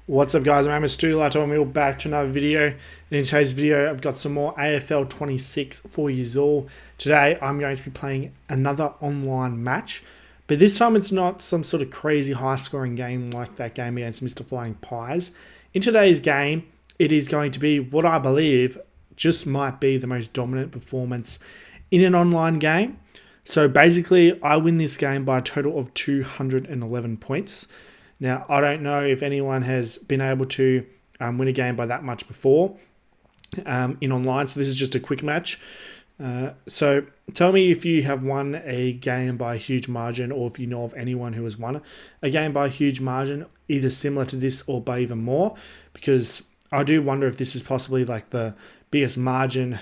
What's up guys, my name is Stoody and we're back to another video. And in today's video I've got some more AFL 26 4 years old. Today I'm going to be playing another online match, but this time it's not some sort of crazy high scoring game like that game against Mr. Flying Pies. In today's game it is going to be what I believe just might be the most dominant performance in an online game. So basically I win this game by a total of 211 points. Now, I don't know if anyone has been able to win a game by that much before in online, so this is just a quick match. So tell me if you have won a game by a huge margin, or if you know of anyone who has won a game by a huge margin, either similar to this or by even more, because I do wonder if this is possibly like the biggest margin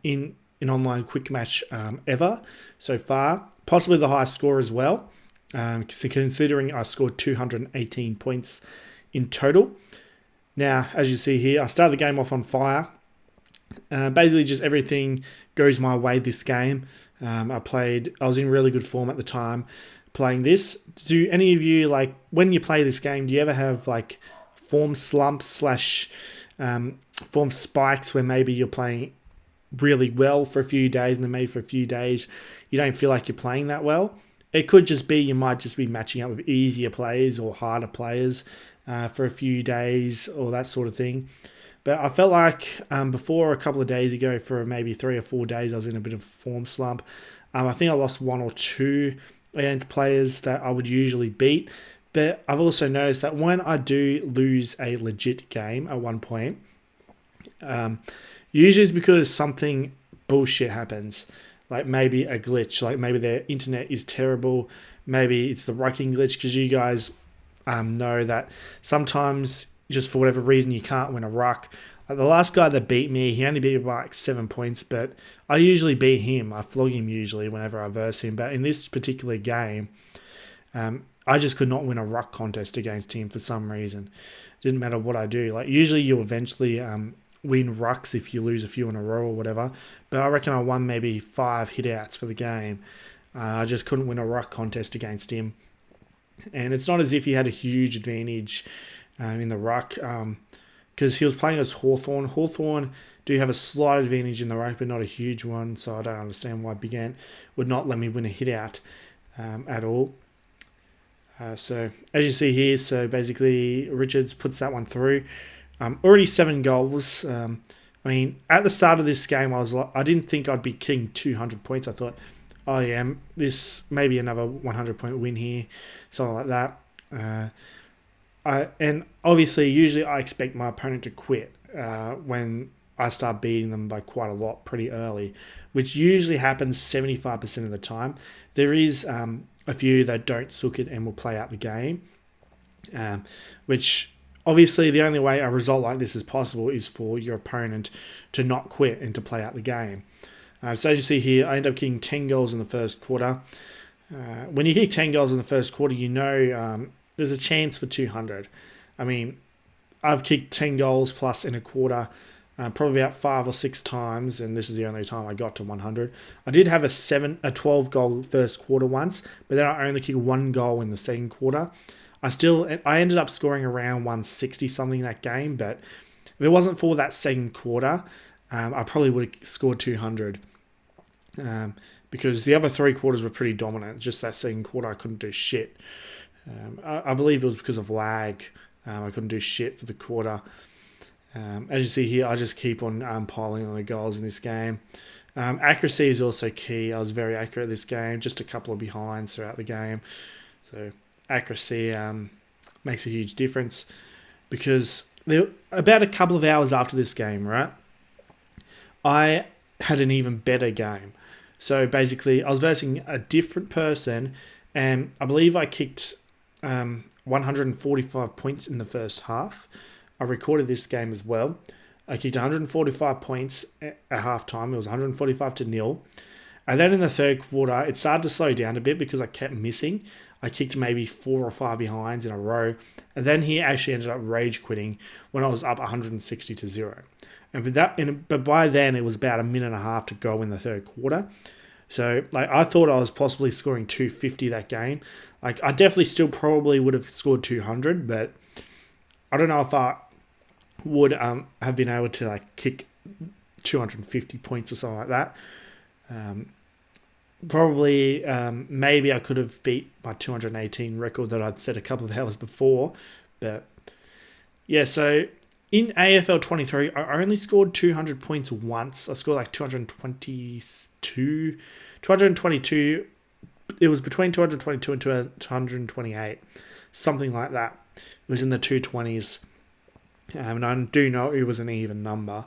in an online quick match ever so far, possibly the highest score as well. Considering I scored 218 points in total. Now, as you see here, I started the game off on fire. Basically, just everything goes my way this game. I was in really good form at the time playing this. Do any of you, like, when you play this game, do you ever have, like, form slumps slash form spikes where maybe you're playing really well for a few days and then maybe for a few days you don't feel like you're playing that well? It could just be you might just be matching up with easier players or harder players for a few days or that sort of thing. But I felt like before a couple of days ago, for maybe 3 or 4 days, I was in a bit of a form slump. I think I lost 1 or 2 against players that I would usually beat. But I've also noticed that when I do lose a legit game at one point, usually it's because something bullshit happens. Like maybe a glitch, like maybe their internet is terrible, maybe it's the rucking glitch, because you guys know that sometimes just for whatever reason you can't win a ruck. Like the last guy that beat me, he only beat me by like 7 points, but I usually beat him. I flog him usually whenever I verse him, but in this particular game, I just could not win a ruck contest against him for some reason. Didn't matter what I do. Like usually you eventually win rucks if you lose a few in a row or whatever, but I reckon I won maybe 5 hitouts for the game. I just couldn't win a ruck contest against him, and it's not as if he had a huge advantage in the ruck, because he was playing as Hawthorn. Hawthorn do have a slight advantage in the ruck, but not a huge one, so I don't understand why Big Ant would not let me win a hitout at all. So as you see here, so basically Richards puts that one through. Already 7 goals. I mean, at the start of this game, I didn't think I'd be kicking 200 points. I thought, oh yeah, this maybe another 100-point win here, something like that. And obviously, usually I expect my opponent to quit when I start beating them by quite a lot pretty early, which usually happens 75% of the time. There is a few that don't sook it and will play out the game, which... Obviously, the only way a result like this is possible is for your opponent to not quit and to play out the game. So as you see here, I end up kicking 10 goals in the first quarter. When you kick 10 goals in the first quarter, you know there's a chance for 200. I mean, I've kicked 10 goals plus in a quarter probably about 5 or 6 times, and this is the only time I got to 100. I did have a 12 goal first quarter once, but then I only kicked 1 goal in the second quarter. I ended up scoring around 160 something that game, but if it wasn't for that second quarter, I probably would have scored 200, because the other 3 quarters were pretty dominant. Just that second quarter, I couldn't do shit. I believe it was because of lag. I couldn't do shit for the quarter. As you see here, I just keep on piling on the goals in this game. Accuracy is also key. I was very accurate this game, just a couple of behinds throughout the game. So accuracy makes a huge difference, because about a couple of hours after this game, right, I had an even better game. So basically, I was versing a different person, and I believe I kicked 145 points in the first half. I recorded this game as well. I kicked 145 points at halftime. It was 145-0. And then in the third quarter, it started to slow down a bit because I kept missing. I kicked maybe 4 or 5 behinds in a row. And then he actually ended up rage quitting when I was up 160-0. But by then, it was about a minute and a half to go in the third quarter. So like I thought I was possibly scoring 250 that game. Like I definitely still probably would have scored 200, but I don't know if I would have been able to like kick 250 points or something like that. Probably, maybe I could have beat my 218 record that I'd set a couple of hours before. But yeah, so in AFL 23, I only scored 200 points once. I scored like 222. It was between 222 and 228, something like that. It was in the 220s. And I do know it was an even number.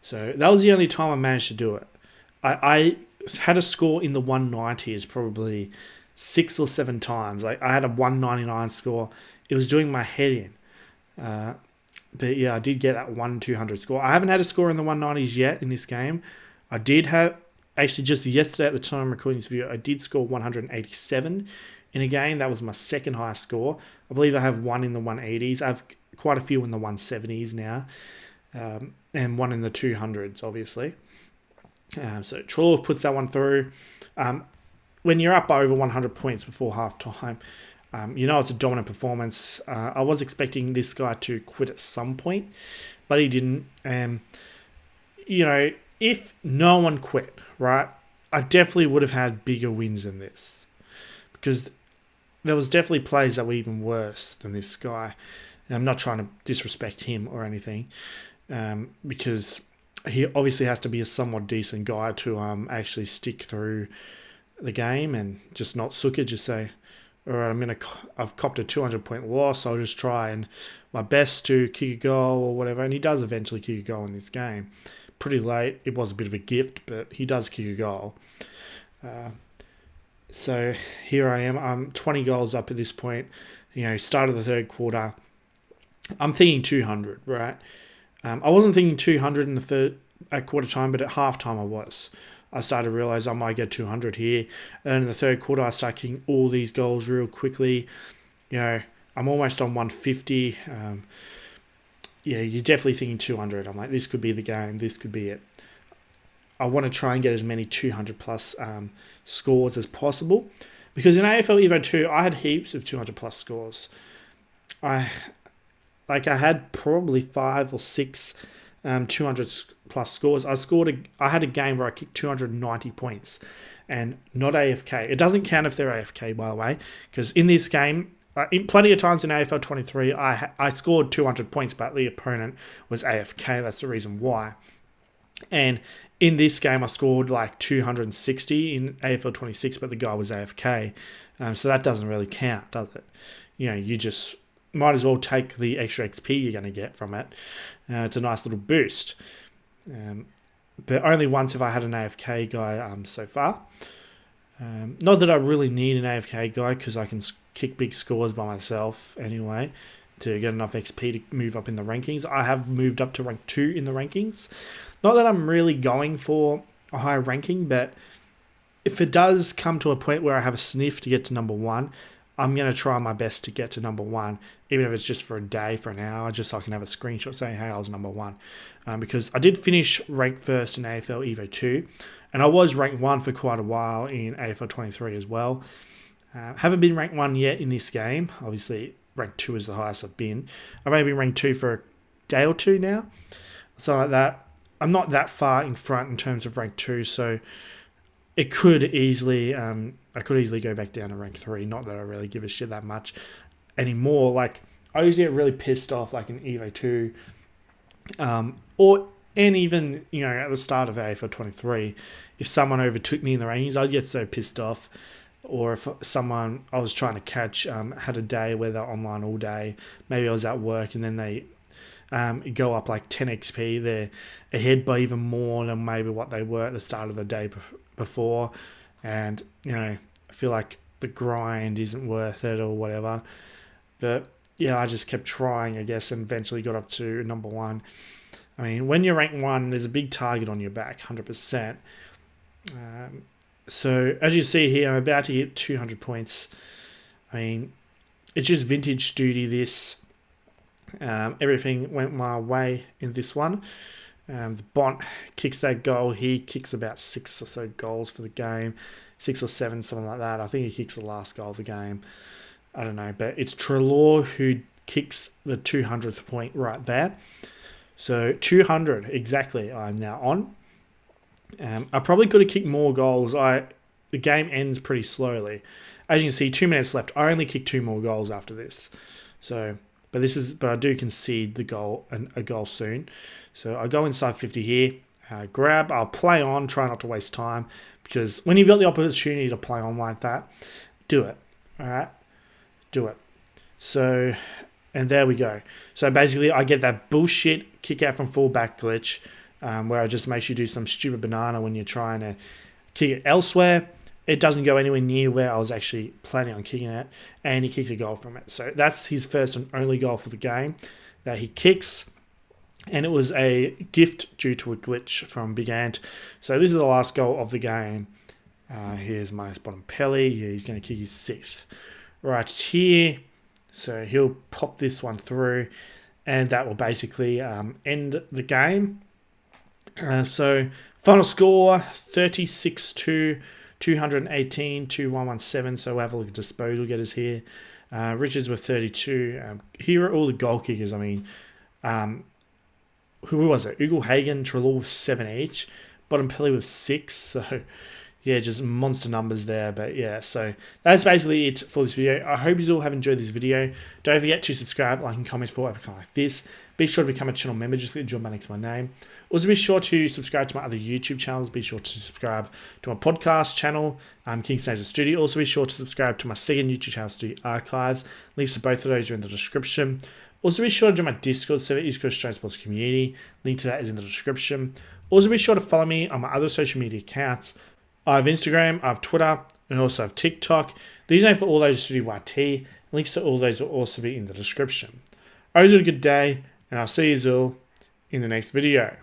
So that was the only time I managed to do it. I had a score in the 190s probably 6 or 7 times. Like I had a 199 score. It was doing my head in. But yeah, I did get that 1-200 score. I haven't had a score in the 190s yet in this game. I did have, actually just yesterday at the time I'm recording this video, I did score 187 in a game. That was my second highest score. I believe I have one in the 180s. I have quite a few in the 170s now. And one in the 200s, obviously. So Trelaw puts that one through. When you're up by over 100 points before half time, you know it's a dominant performance. I was expecting this guy to quit at some point, but he didn't. You know, if no one quit, right, I definitely would have had bigger wins than this. Because there was definitely plays that were even worse than this guy. I'm not trying to disrespect him or anything, because he obviously has to be a somewhat decent guy to actually stick through the game and just not sook it. Just say, all right, I've copped a 200-point loss. I'll just try and my best to kick a goal or whatever. And he does eventually kick a goal in this game. Pretty late. It was a bit of a gift, but he does kick a goal. So here I am. I'm 20 goals up at this point. You know, start of the third quarter. I'm thinking 200, right? I wasn't thinking 200 in the at quarter time, but at half time I was. I started to realise I might get 200 here. And in the third quarter, I started kicking all these goals real quickly. You know, I'm almost on 150. Yeah, you're definitely thinking 200. I'm like, this could be the game. This could be it. I want to try and get as many 200 plus scores as possible. Because in AFL Evo 2, I had heaps of 200 plus scores. I had probably 5 or 6 200 plus scores. I had a game where I kicked 290 points and not AFK. It doesn't count if they're AFK, by the way, because in this game, plenty of times in AFL 23, I scored 200 points, but the opponent was AFK. That's the reason why. And in this game, I scored like 260 in AFL 26, but the guy was AFK. So that doesn't really count, does it? You know, you just might as well take the extra XP you're going to get from it. It's a nice little boost. But only once have I had an AFK guy so far. Not that I really need an AFK guy because I can kick big scores by myself anyway to get enough XP to move up in the rankings. I have moved up to rank 2 in the rankings. Not that I'm really going for a higher ranking, but if it does come to a point where I have a sniff to get to number 1, I'm going to try my best to get to number 1, even if it's just for a day, for an hour, just so I can have a screenshot saying, hey, I was number 1. Because I did finish ranked first in AFL Evo 2, and I was ranked 1 for quite a while in AFL 23 as well. Haven't been ranked 1 yet in this game. Obviously, ranked 2 is the highest I've been. I've only been ranked 2 for a day or two now. So like that, I'm not that far in front in terms of rank 2, so it could easily, I could easily go back down to rank 3. Not that I really give a shit that much anymore. Like, I used to get really pissed off, like in Evo 2, and even, you know, at the start of AFL 23, if someone overtook me in the rankings, I'd get so pissed off. Or if someone I was trying to catch had a day where they're online all day, maybe I was at work and then they go up like 10 XP, they're ahead by even more than maybe what they were at the start of the day before. And, you know, I feel like the grind isn't worth it or whatever. But, yeah, I just kept trying, I guess, and eventually got up to number 1. I mean, when you're ranked 1, there's a big target on your back, 100%. So, as you see here, I'm about to hit 200 points. I mean, it's just vintage Stoody, this. Everything went my way in this one. The Bont kicks that goal. He kicks about 6 or so goals for the game. 6 or 7, something like that. I think he kicks the last goal of the game. I don't know. But it's Trelaw who kicks the 200th point right there. So 200 exactly I'm now on. I probably could have kicked more goals. The game ends pretty slowly. As you can see, 2 minutes left. I only kicked 2 more goals after this. So, but I do concede a goal soon. So I go inside 50 here. Grab. I'll play on. Try not to waste time, because when you've got the opportunity to play on like that, do it. All right, do it. So, and there we go. So basically, I get that bullshit kick out from fullback glitch, where it just makes you do some stupid banana when you're trying to kick it elsewhere. It doesn't go anywhere near where I was actually planning on kicking it, and he kicked a goal from it. So that's his first and only goal for the game that he kicks, and it was a gift due to a glitch from Big Ant. So this is the last goal of the game. Here's my bottom Pelly. Yeah, he's going to kick his 6th. Right here. So he'll pop this one through, and that will basically end the game. So final score 36-2, 218 to 117. So we'll have a look at disposal getters here. Richards with 32. Here are all the goal kickers. I mean, who was it? Ugle Hagen, Trelaw with 7 each. Bottom Pelly with 6. So yeah, just monster numbers there. But yeah, so that's basically it for this video. I hope you all have enjoyed this video. Don't forget to subscribe, like, and comment for everything like this. Be sure to become a channel member. Just click the join button next to my name. Also, be sure to subscribe to my other YouTube channels. Be sure to subscribe to my podcast channel, King Stays of Stoody. Also, be sure to subscribe to my second YouTube channel, Stoody Archives. Links to both of those are in the description. Also, be sure to join my Discord server, East Coast Australian Sports Community. Link to that is in the description. Also, be sure to follow me on my other social media accounts. I have Instagram, I have Twitter, and also I have TikTok. The username for all those is Stoody YT. Links to all those will also be in the description. I hope you have a good day, and I'll see you all in the next video.